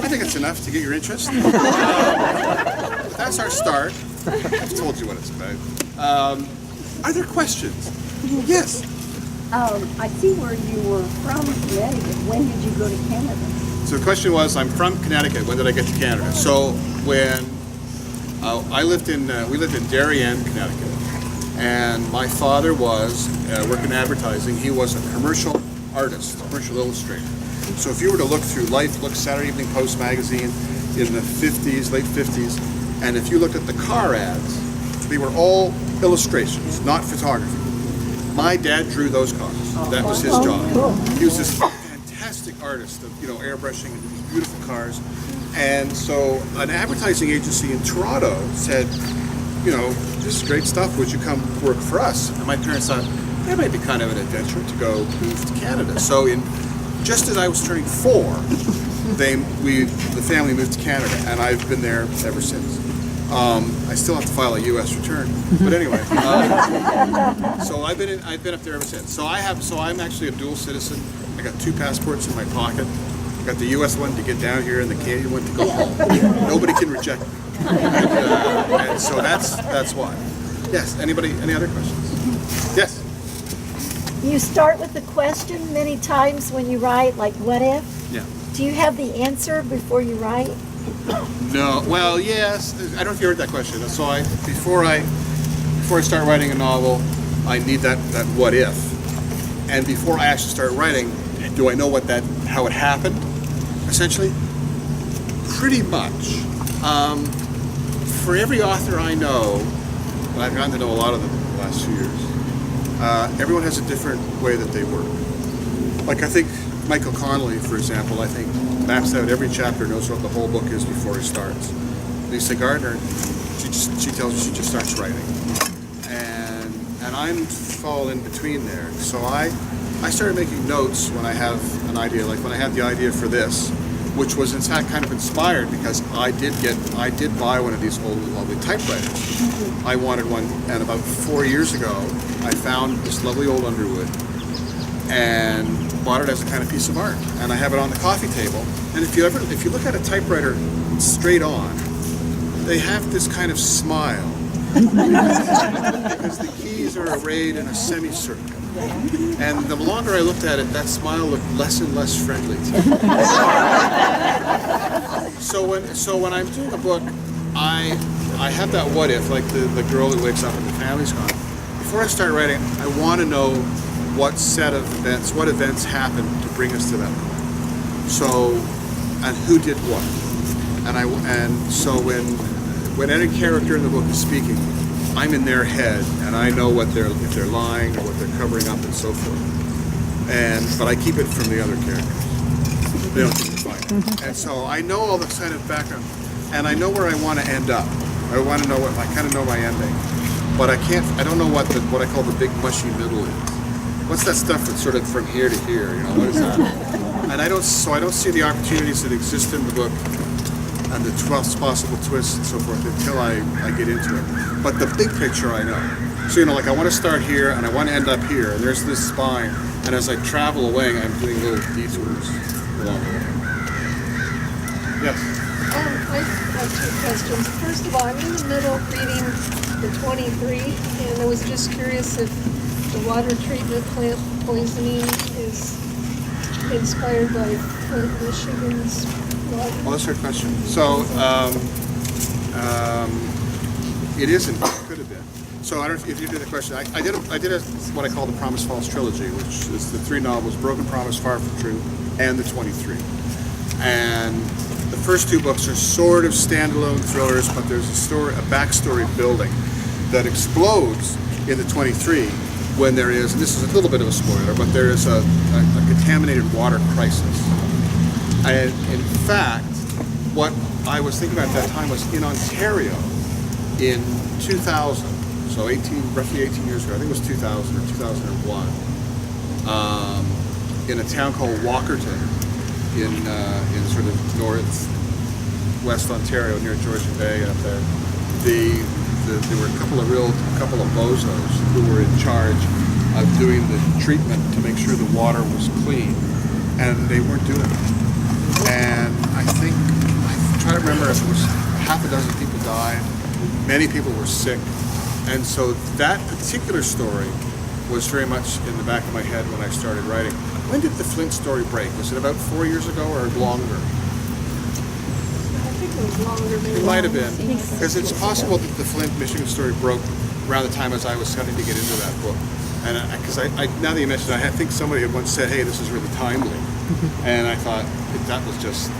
think that's enough to get your interest. That's our start. I've told you what it's about. Are there questions? Yes. I see where you were from Connecticut. When did you go to Canada? So the question was, I'm from Connecticut. When did I get to Canada? So when we lived in Darien, Connecticut, and my father was working in advertising. He was a commercial artist, commercial illustrator. So if you were to look through Life, look Saturday Evening Post magazine in the 50s, late 50s, and if you looked at the car ads, they were all illustrations, not photography. My dad drew those cars. That was his job. He was this fantastic artist of, airbrushing and these beautiful cars. And so an advertising agency in Toronto said, this is great stuff. Would you come work for us? And my parents thought that might be kind of an adventure to go move to Canada. So just as I was turning 4, the family moved to Canada, and I've been there ever since. I still have to file a U.S. return, but anyway. So I've been up there ever since. So I'm actually a dual citizen. I got 2 passports in my pocket. I got the U.S. one to get down here and the Canadian one to go home. Nobody can reject me, and so that's why. Yes. Any other questions? Yes. You start with the question many times when you write, like, what if? Yeah. Do you have the answer before you write? No. Well, yes. I don't know if you heard that question. So before I start writing a novel, I need that what if. And before I actually start writing, do I know how it happened? Essentially, pretty much. For every author I know, and I've gotten to know a lot of them in the last few years, everyone has a different way that they work. Like, I think Michael Connolly, for example, maps out every chapter, knows what the whole book is before he starts. Lisa Gardner, she tells me she just starts writing. And I'm fall in between there. So I started making notes when I have an idea, like when I had the idea for this, which was in fact kind of inspired because I did buy one of these old lovely typewriters. I wanted one, and about 4 years ago, I found this lovely old Underwood and bought it as a kind of piece of art. And I have it on the coffee table. And if you look at a typewriter straight on, they have this kind of smile because the keys are arrayed in a semicircle. And the longer I looked at it, that smile looked less and less friendly to me. So when I'm doing a book, I have that what if, like the girl who wakes up and the family's gone. Before I start writing, I want to know what events happened to bring us to that point. So, and who did what. And so when any character in the book is speaking, I'm in their head, and I know if they're lying or what they're covering up and so forth. But I keep it from the other characters. They don't keep it fine. And so I know all this kind of background, and I know where I want to end up. I want to know I kind of know my ending, but I don't know what I call the big mushy middle is. What's that stuff that's sort of from here to here? What is that? And I don't see the opportunities that exist in the book and the 12 possible twists and so forth until I get into it. But the big picture I know. So, I want to start here and I want to end up here, and there's this spine, and as I travel away, I'm doing little detours along the way. Yes? I have 2 questions. First of all, I'm in the middle reading the 23, and I was just curious if the water treatment plant poisoning is inspired by Flint, Michigan's water. Well, that's a good question. So, it isn't. It could have been. So I don't know if you did the question. I did what I call the Promise Falls trilogy, which is the 3 novels: Broken Promise, Far from True, and the 23. And the first 2 books are sort of standalone thrillers, but there's a backstory building that explodes in the 23 when there is, and this is a little bit of a spoiler, but there is a contaminated water crisis. And in fact, what I was thinking about at that time was in Ontario in 2000, so roughly 18 years ago, I think it was 2000 or 2001, in a town called Walkerton in sort of northwest Ontario near Georgian Bay up there. There were a couple of bozos who were in charge of doing the treatment to make sure the water was clean, and they weren't doing it. And I try to remember if it was half a dozen people died, many people were sick, and so that particular story was very much in the back of my head when I started writing. When did the Flint story break? Was it about 4 years ago or longer? I think it was longer. It might have been, because it's possible that the Flint, Michigan story broke around the time as I was starting to get into that book. And because now that you mentioned it, I think somebody had once said, "Hey, this is really timely," and I thought that's just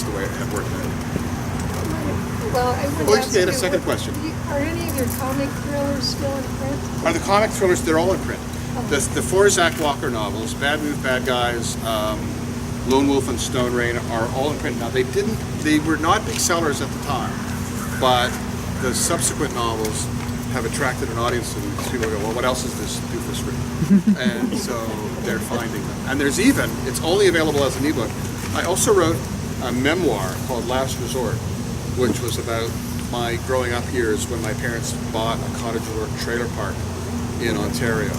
the way it had worked out. Well, I would ask Okay, you, a second question. Are any of your comic thrillers still in print? Are the comic thrillers? They're all in print. The four Zach Walker novels, Bad News, Bad Guys, Lone Wolf, and Stone Rain, are all in print. Now they were not big sellers at the time, but the subsequent novels have attracted an audience, and people go, "Well, what else is this doofus reading?" And so they're finding them. And it's only available as an ebook. I also wrote a memoir called Last Resort, which was about my growing up years when my parents bought a cottage trailer park in Ontario.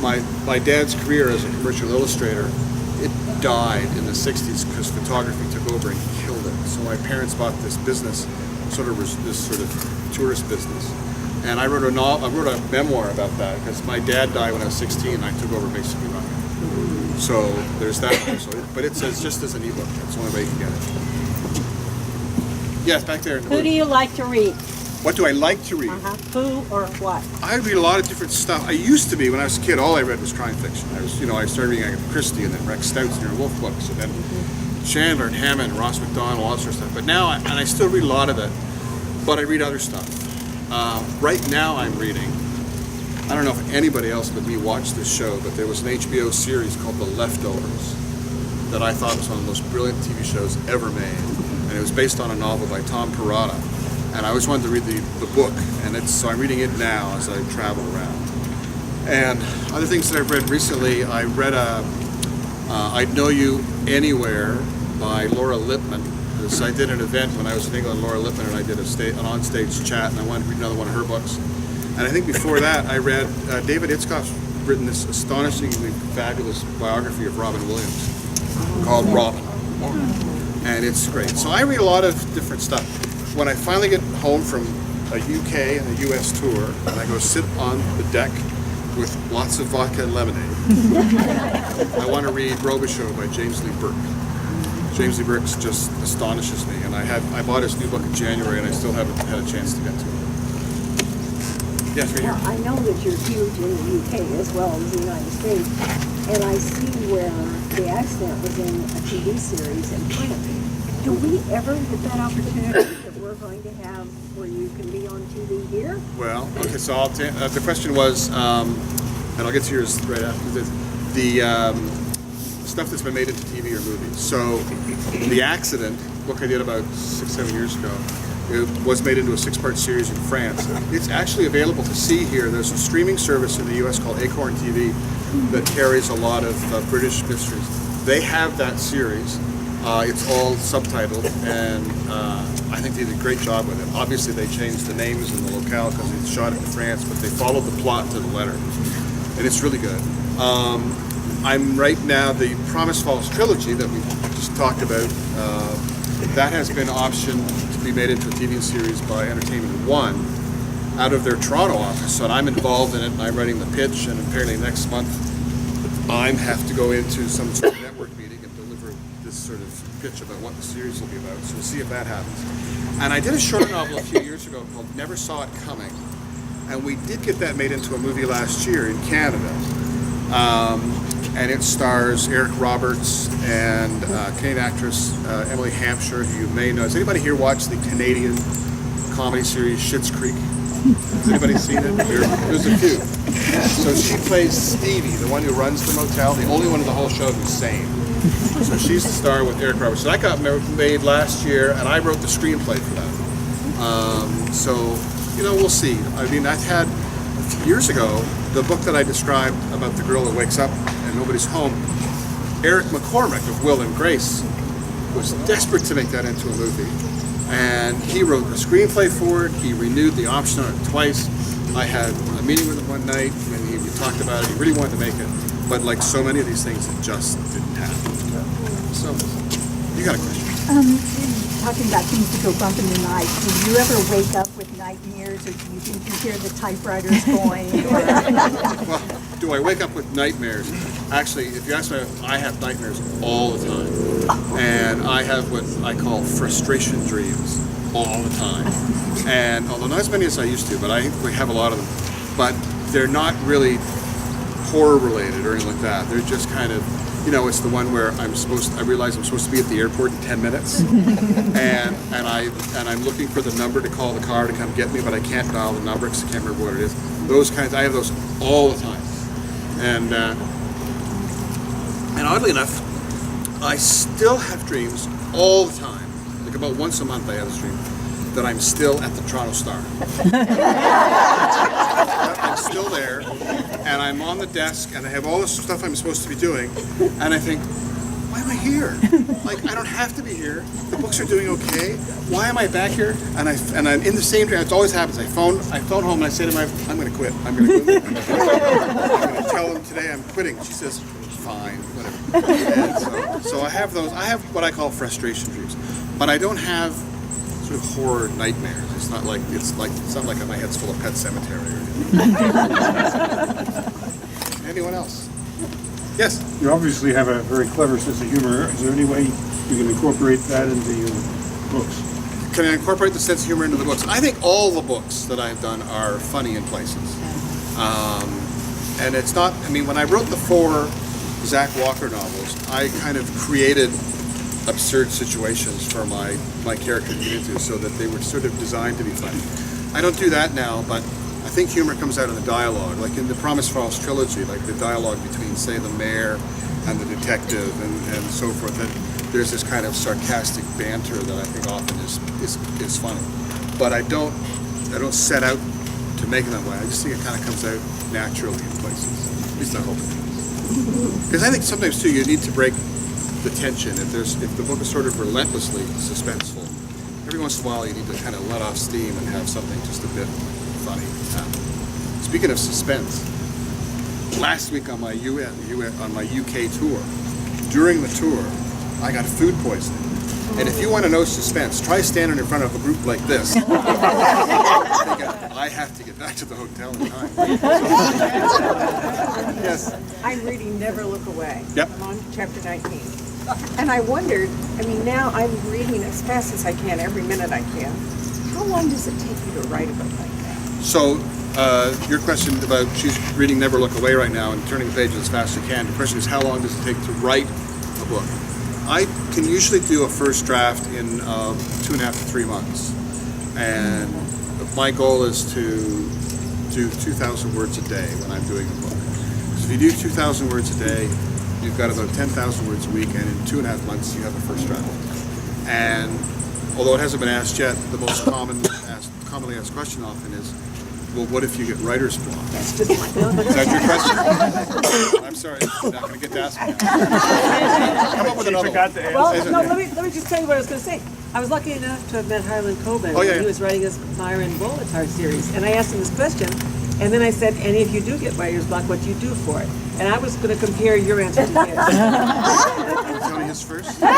My dad's career as a commercial illustrator, it died in the 60s because photography took over and killed it. So my parents bought this business, this sort of tourist business. And I wrote a memoir about that because my dad died when I was 16 and I took over basically running it. So there's that also. But it's just as an ebook. That's the only way you can get it. Yes, back there. Who do you like to read? What do I like to read? Who or what? I read a lot of different stuff. I used to be, when I was a kid, all I read was crime fiction. I started reading Agatha Christie and then Rex Stouts and Wolf books and then Chandler and Hammond and Ross McDonald, all that sort of stuff. But now, I still read a lot of it, but I read other stuff. Right now I'm reading, I don't know if anybody else but me watched this show, but there was an HBO series called The Leftovers that I thought was one of the most brilliant TV shows ever made. And it was based on a novel by Tom Perrotta. And I always wanted to read the book, and so I'm reading it now as I travel around. And other things that I've read recently, I read I'd Know You Anywhere by Laura Lippman. Because I did an event when I was in England, Laura Lippman, and I did an on-stage chat, and I wanted to read another one of her books. And I think before that, I read David Itzkoff's written this astonishingly fabulous biography of Robin Williams called Robin. And it's great. So I read a lot of different stuff. When I finally get home from a UK and a US tour, and I go sit on the deck with lots of vodka and lemonade, I want to read Robichaux by James Lee Burke. James Lee Burke just astonishes me, and I bought his new book in January, and I still haven't had a chance to get to it. Yes, right here. Now, I know that you're huge in the UK as well as the United States, and I see where The Accident was in a TV series in print. Do we ever get that opportunity that we're going to have where you can be on TV here? Well, okay, so the question was, and I'll get to yours right after this, the stuff that's been made into TV or movies. So, The Accident, book I did about 6-7 years ago, it was made into a 6-part series in France. It's actually available to see here. There's a streaming service in the US called Acorn TV that carries a lot of British mysteries. They have that series. It's all subtitled, and I think they did a great job with it. Obviously, they changed the names and the locale because it's shot in France, but they followed the plot to the letter, and it's really good. I'm right now, the Promise Falls trilogy that we just talked about, that has been optioned to be made into a TV series by Entertainment One out of their Toronto office, so I'm involved in it, and I'm writing the pitch, and apparently next month I have to go into some sort of network meeting and deliver this sort of pitch about what the series will be about, so we'll see if that happens. And I did a short novel a few years ago called Never Saw It Coming, and we did get that made into a movie last year in Canada. And it stars Eric Roberts and Canadian actress Emily Hampshire, who you may know. Has anybody here watched the Canadian comedy series Schitt's Creek? Has anybody seen it? There's a few. So she plays Stevie, the one who runs the motel, the only one in the whole show who's sane. So she's the star with Eric Roberts. So that got made last year, and I wrote the screenplay for that. So, we'll see. I mean, I had, a few years ago, the book that I described about the girl that wakes up and nobody's home, Eric McCormick of Will and Grace was desperate to make that into a movie. And he wrote a screenplay for it. He renewed the option on it twice. I had a meeting with him one night, and we talked about it. He really wanted to make it. But like so many of these things, it just didn't happen. So, you got a question? Talking about things that go bump in the night, do you ever wake up with nightmares, or do you think you hear the typewriters going? Well, do I wake up with nightmares? Actually, if you ask me, I have nightmares all the time. And I have what I call frustration dreams all the time. And although not as many as I used to, but we have a lot of them. But they're not really horror related or anything like that. They're just kind of, it's the one where I realize I'm supposed to be at the airport in 10 minutes, and I'm looking for the number to call the car to come get me, but I can't dial the number because I can't remember what it is. Those kinds, I have those all the time, and oddly enough, I still have dreams all the time. Like about once a month, I have this dream that I'm still at the Toronto Star. I'm still there, and I'm on the desk, and I have all this stuff I'm supposed to be doing, and I think, why am I here? Like, I don't have to be here. The books are doing okay. Why am I back here? And I'm in the same dream. It always happens. I phone home and I say to my wife, I'm going to quit. I'm going to quit. I'm going to tell them today I'm quitting. She says, fine, whatever. And so I have those. I have what I call frustration dreams, but I don't have sort of horror nightmares. It's not like my head's full of Pet Cemetery or anything. Anyone else? Yes. You obviously have a very clever sense of humor. Is there any way you can incorporate that into your books? Can I incorporate the sense of humor into the books? I think all the books that I've done are funny in places. And it's not, when I wrote the 4 Zach Walker novels, I kind of created absurd situations for my character to get into so that they were sort of designed to be funny. I don't do that now, but I think humor comes out in the dialogue. Like in the Promise Falls trilogy, like the dialogue between, say, the mayor and the detective and so forth, that there's this kind of sarcastic banter that I think often is funny. But I don't set out to make it that way. I just think it kind of comes out naturally in places. At least I hope it does. Because I think sometimes too you need to break the tension. If the book is sort of relentlessly suspenseful, every once in a while you need to kind of let off steam and have something just a bit funny happen. Speaking of suspense, last week on my UK tour, during the tour, I got food poisoning. And if you want to know suspense, try standing in front of a group like this. I have to get back to the hotel in time. Yes. I'm reading Never Look Away. Yep. I'm on chapter 19. And I wondered, now I'm reading as fast as I can, every minute I can. How long does it take you to write a book like that? So, your question about she's reading Never Look Away right now and turning the pages as fast as you can. The question is, how long does it take to write a book? I can usually do a first draft in 2.5 to 3 months. And my goal is to do 2,000 words a day when I'm doing a book. So if you do 2,000 words a day, you've got about 10,000 words a week, and in 2.5 months you have a first draft. And although it hasn't been asked yet, the most commonly asked question often is, well, what if you get writer's block? Is that your question? I'm sorry, I'm not going to get to ask you. Come up with another one. Well, no, let me just tell you what I was going to say. I was lucky enough to have met Harlan Coben when he was writing his Myron Volatar series, and I asked him this question, and then I said, and if you do get writer's block, what do you do for it? And I was going to compare your answer to his. Tell me his first. Because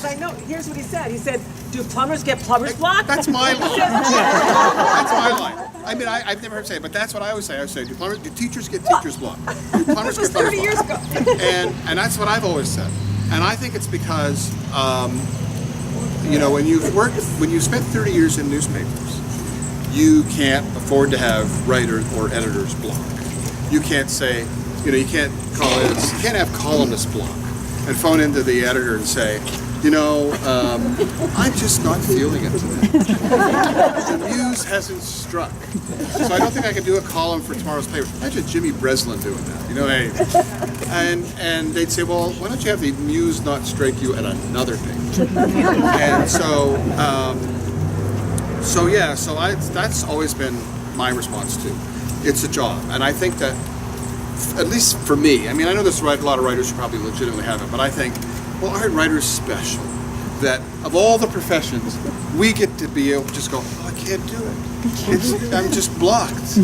I know, here's what he said. He said, do plumbers get plumber's block? That's my line. That's my line. I've never heard it say it, but that's what I always say. I always say, do teachers get teacher's block? Do plumbers get plumber's block? 30 years ago. And that's what I've always said. And I think it's because, when you spent 30 years in newspapers, you can't afford to have writer or editor's block. You can't say, you can't have columnist block and phone into the editor and say, I'm just not feeling it today. The muse hasn't struck. So I don't think I can do a column for tomorrow's paper. Imagine Jimmy Breslin doing that, and they'd say, well, why don't you have the muse not strike you at another thing? And so that's always been my response too. It's a job, and I think that, at least for me, I mean, I know there's a lot of writers who probably legitimately have it, but I think, well, aren't writers special? That of all the professions, we get to be able to just go, oh, I can't do it. I'm just blocked.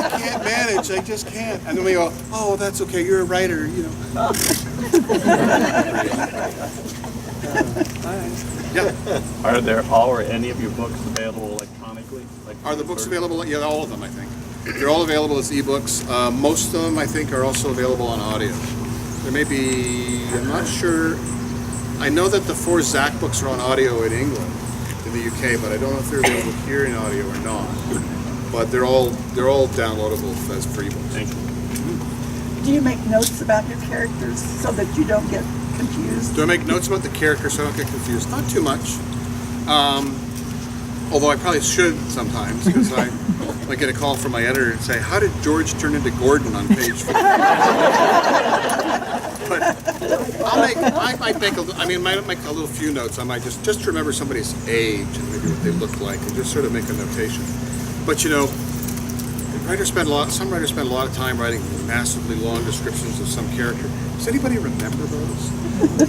I can't manage, I just can't. And then we go, oh, that's okay, you're a writer, Yeah. Are there all or any of your books available electronically? Are the books available? Yeah, all of them, I think. They're all available as ebooks. Most of them, I think, are also available on audio. There may be, I'm not sure. I know that the 4 Zach books are on audio in England, in the UK, but I don't know if they're available here in audio or not. But they're all downloadable as free books. Thank you. Do you make notes about your characters so that you don't get confused? Do I make notes about the character so I don't get confused? Not too much. Although I probably should sometimes, because I might get a call from my editor and say, how did George turn into Gordon on page 4? But I might make a little few notes. I might just remember somebody's age and maybe what they look like, and just sort of make a notation. But some writers spend a lot of time writing massively long descriptions of some character. Does anybody remember those?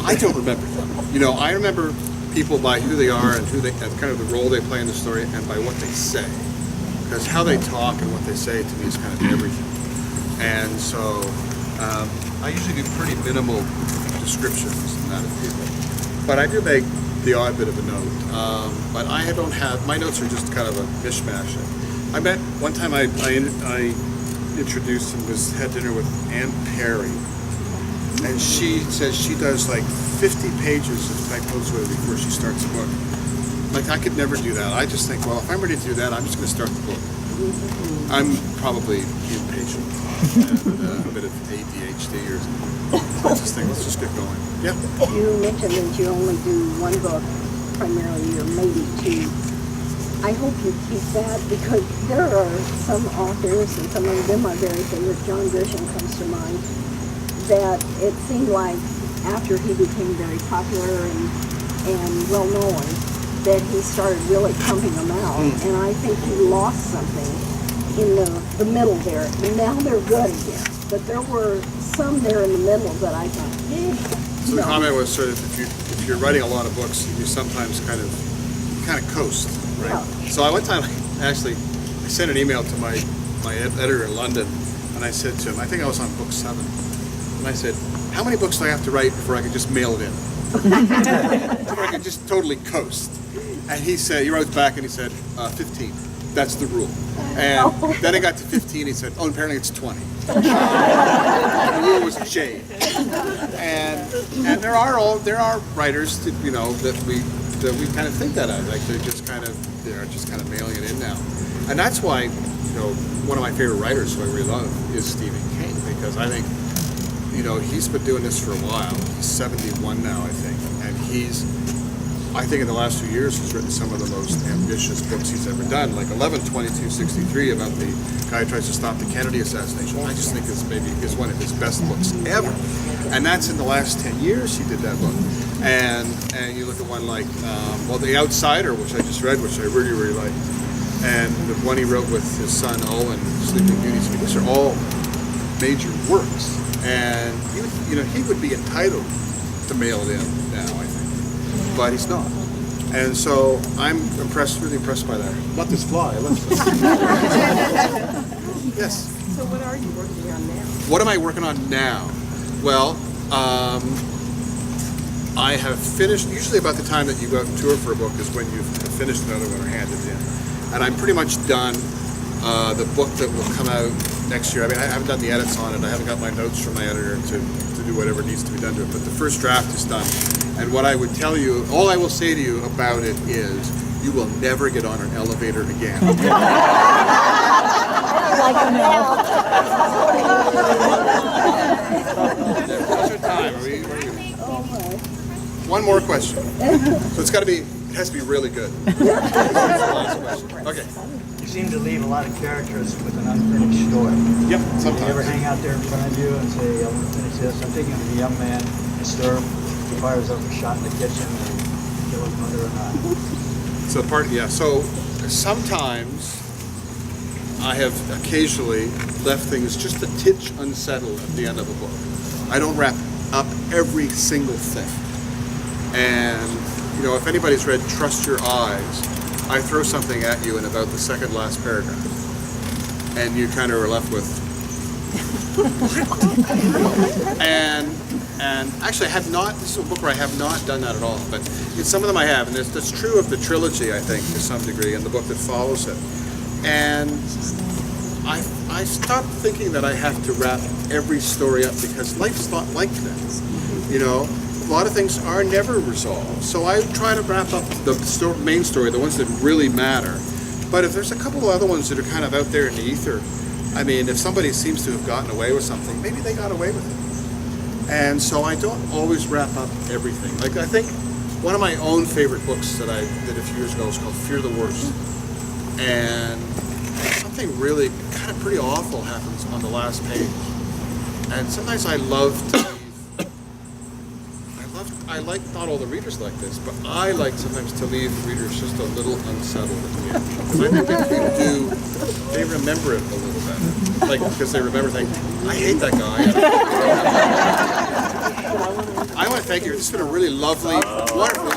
I don't remember them. I remember people by who they are and kind of the role they play in the story, and by what they say. Because how they talk and what they say to me is kind of everything. And so I usually do pretty minimal descriptions and that of people. But I do make the odd bit of a note. But I don't have, my notes are just kind of a mishmash. I met, one time I introduced and had dinner with Ann Perry. And she says she does like 50 pages of typos with it before she starts a book. Like, I could never do that. I just think, well, if I'm ready to do that, I'm just going to start the book. I'm probably impatient and a bit of ADHD or something. I just think, let's just get going. Yeah. You mentioned that you only do one book primarily, or maybe 2. I hope you keep that, because there are some authors, and some of them are very famous. John Grisham comes to mind, that it seemed like after he became very popular and well known, that he started really pumping them out. And I think he lost something in the middle there. And now they're good again. But there were some there in the middle that I thought, So the comment was sort of, if you're writing a lot of books, you sometimes kind of coast, right? Yeah. So one time, I sent an email to my editor in London, and I said to him, I think I was on book 7. And I said, how many books do I have to write before I can just mail it in? Before I can just totally coast. And he wrote back and he said, 15. That's the rule. And then I got to 15, he said, oh, apparently it's 20. The rule was changed. And there are writers that, that we kind of think that of. Like they're just kind of mailing it in now. And that's why, one of my favorite writers who I really love is Stephen King, because I think, he's been doing this for a while. He's 71 now, I think. And I think in the last few years, he's written some of the most ambitious books he's ever done, like 11/22/63 about the guy who tries to stop the Kennedy assassination. I just think is one of his best books ever. And that's in the last 10 years he did that book. And you look at one like, The Outsider, which I just read, which I really, really liked. And the one he wrote with his son, Owen, Sleeping Beauty. I mean, these are all major works. And he would be entitled to mail it in now, I think. But he's not. And so I'm really impressed by that. Let this fly. Yes? So what are you working on now? What am I working on now? Well, I have finished, usually about the time that you go out and tour for a book is when you've finished another one or handed in. And I'm pretty much done the book that will come out next year. I mean, I haven't done the edits on it. I haven't got my notes from my editor to do whatever needs to be done to it. But the first draft is done. And what I would tell you, all I will say to you about it is, you will never get on an elevator again. How's your time? One more question. So it's got to be, it has to be really good. That's the last question. Okay. You seem to leave a lot of characters with an unfinished story. Yep, Do sometimes. you ever hang out there in front of you and say, I want to finish this? I'm thinking of the young man in stir, he fires up a shot in the kitchen and kill his mother or not. So so sometimes I have occasionally left things just a titch unsettled at the end of a book. I don't wrap up every single thing. And, you know, if anybody's read Trust Your Eyes, I throw something at you in about the second last paragraph. And you kind of are left with, and actually I have not, this is a book where I have not done that at all, but in some of them I have, and that's true of the trilogy, I think, to some degree, and the book that follows it. And I stopped thinking that I have to wrap every story up because life's not like that. You know, a lot of things are never resolved. So I try to wrap up the main story, the ones that really matter. But if there's a couple of other ones that are kind of out there in the ether, I mean, if somebody seems to have gotten away with something, maybe they got away with it. And so I don't always wrap up everything. Like, I think one of my own favorite books that I did a few years ago was called Fear the Worst. And something really kind of pretty awful happens on the last page. And sometimes I love to leave, not all the readers like this, but I like sometimes to leave readers just a little unsettled at the end. Because I think they remember it a little better. Like, because they remember thinking, I hate that guy. I want to thank you. This has been a really lovely, wonderful